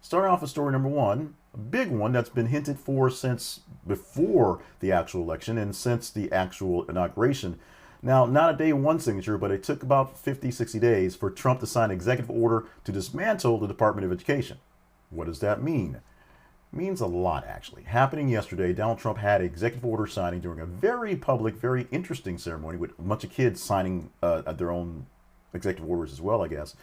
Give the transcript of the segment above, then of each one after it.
Starting off with story number one, a big one that's been hinted for since before the actual election and since the actual inauguration. Now, not a day one signature, but it took about 50, 60 days for Trump to sign an executive order to dismantle the Department of Education. What does that mean? It means a lot, actually. Happening yesterday, Donald Trump had an executive order signing during a very public, very interesting ceremony with a bunch of kids signing their own executive orders as well, I guess,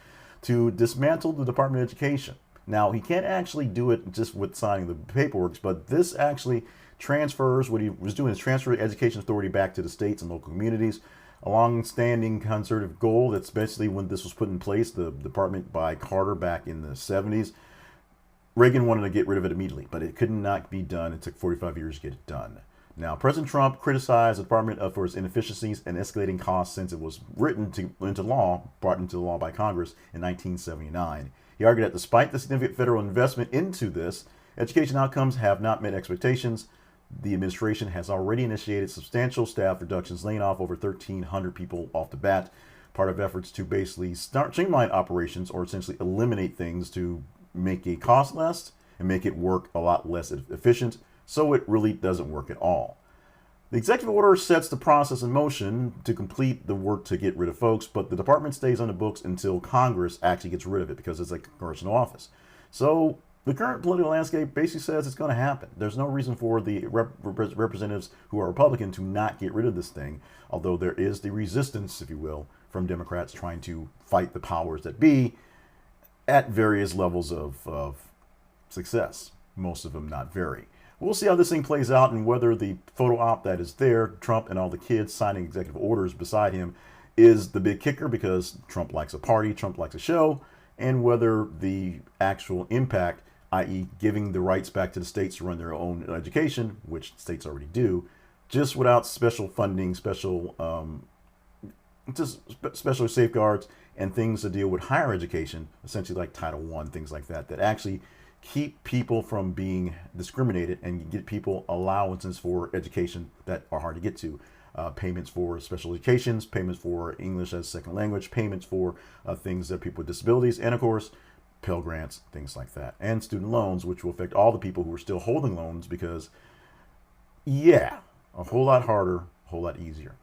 to dismantle the Department of Education. Now, he can't actually do it just with signing the paperwork, but this actually transfers, what he was doing is transfer education authority back to the states and local communities. A long-standing conservative goal that's basically when this was put in place, the department by Carter back in the 70s. Reagan wanted to get rid of it immediately, but it could not be done. It took 45 years to get it done. Now, President Trump criticized the department for its inefficiencies and escalating costs since it was written into law, brought into law by Congress in 1979. He argued that despite the significant federal investment into this, education outcomes have not met expectations. The administration has already initiated substantial staff reductions, laying off over 1,300 people off the bat, part of efforts to basically streamline operations or essentially eliminate things to make it cost less and make it work a lot less efficient, so it really doesn't work at all. The executive order sets the process in motion to complete the work to get rid of folks, but the department stays on the books until Congress actually gets rid of it because it's a congressional office. So the current political landscape basically says it's going to happen. There's no reason for the representatives who are Republican to not get rid of this thing, although there is the resistance, if you will, from Democrats trying to fight the powers that be at various levels of success, most of them not very. We'll see how this thing plays out and whether the photo op that is there, Trump and all the kids signing executive orders beside him, is the big kicker because Trump likes a party, Trump likes a show, and whether the actual impact, i.e. giving the rights back to the states to run their own education, which states already do, just without special funding, special safeguards and things to deal with higher education, essentially like Title I, things like that, that actually keep people from being discriminated and get people allowances for education that are hard to get to. Payments for special educations, payments for English as a second language, payments for things that people with disabilities, and of course, Pell Grants, things like that. And student loans, which will affect all the people who are still holding loans because, yeah, a whole lot harder, a whole lot easier.